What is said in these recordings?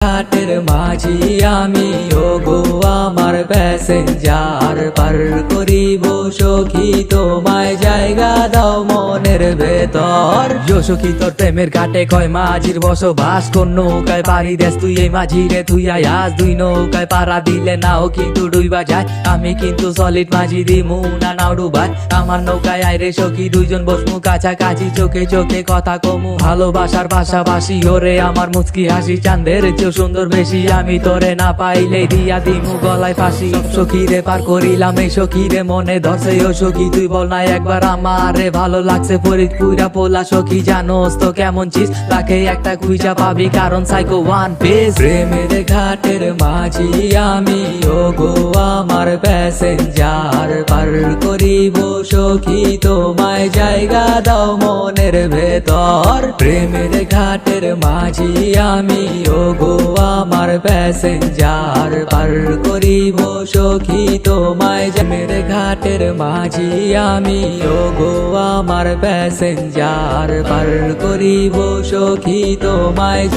ঘাটের মাঝি আমি ওগো আমার প্যাসেঞ্জার পার করিব সখী তোমায় জায়গা দাও মনের ভেতর। সখী তোর প্রেমের ঘাটে কয় মাঝির বসবাস, কোন নৌকায় পাড়ি দেস তুই এই মাঝি রে তুই আয়াস। দুই নৌকায় পাড়া দিলে নাও কিন্তু ডুইবা যায়, আমি কিন্তু সলিড মাঝি দিমু না নাও ডুবাই। আমার নৌকায় আয় রে সখী দুইজন বসমু কাছাকাছি, চোখে চোখে কথা কমু ভালোবাসার পাশাপাশি। ওরে আমার মুচকি হাসি চাঁদের চেয়েও সুন্দর বেশি, আমি তোরে না পাইলে দিয়া দিমু গলায় ফাঁসি। সখী রে পার করিলাম এই সখী রে মনে ধরছে ও সখী তুই বল না একবার আমারে ভালো লাগছে ফরিদপুরা পোলা সখী জানোস তো কেমন চিজ তাকে একটা খুঁজা পাবি কারণ সাইকো ওয়ান পিস। প্রেমের ঘাটের মাঝি আমি ওগো আমার প্যাসেঞ্জার পার করিব সখী তোমায় জায়গা দাও মনের ভেতর। প্রেমের ঘাটের মাঝি আমি ওগো আমার প্যাসেঞ্জার পার করিব সখী তোমায় প্রেমের ঘাটের মাঝি আমি ওগো আমার প্যাসেঞ্জার পার করিব সখী তোমায়।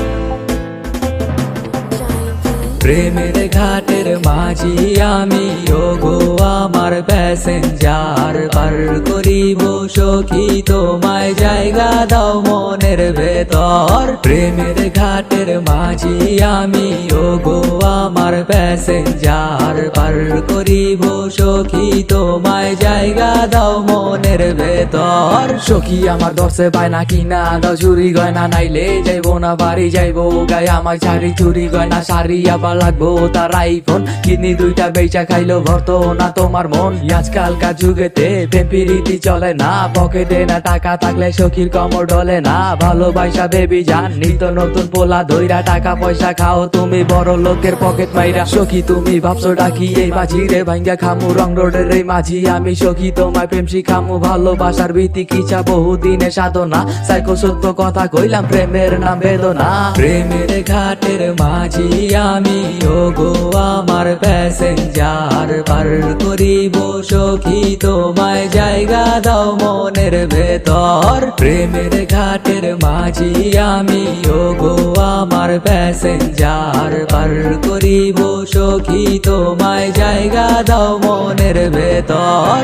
প্রেমের ঘাটের মাঝি আমি ওগো আমার প্যাসেঞ্জার পার করিব সখী তোমায় জায়গা দাও মনের ভেতর। প্রেমের ঘাটের মাঝি আমি ওগো আমার প্যাসেঞ্জার পার করিব সখী তোমায় জায়গা দাও মনের ভেতর। সখী আমার দর্শে বায়না কিনা দাও চুরি গয়না নাইলে যাইবো না বাড়ি যাইবো গায়ে আমার শাড়ি চুরি গয়না শাড়ি আবার লাগবো তার আইফোন কিডনি দুইটা বেচা খাইলো ভরতো না তোমার মন। আজকালকার যুগেতে প্রেম প্রীতি চলে না, পকেটে না টাকা থাকলে সখীর কমর ডলে না। ভালোবাসা বেবি জান নিত্য নতুন পোলা ধইরা টাকা পয়সা খাও তুমি বড় লোকের পকেট মাইরা। সখী তুমি ভাবছো ডাকি এই মাঝি রে ভাঙ্গা খামু রং রোডের এই মাঝি আমি সখী তোমায় প্রেম শিখামু ভালোবাসার ভীতি কিছা বহুদিনে সাধনা সাইকো সত্য কথা কইলাম প্রেমের নাম বেদনা। প্রেমের ঘাটের মাঝি আমি ওগো আমার প্যাসেঞ্জার পার করিব সখী তোমায় জায়গা দাও মনের ভেতর। প্রেমের ঘাটের মাঝি আমি ওগো আমার প্যাসেঞ্জার পার করিব সখী তোমায় জায়গা দাও মনের ভেতর।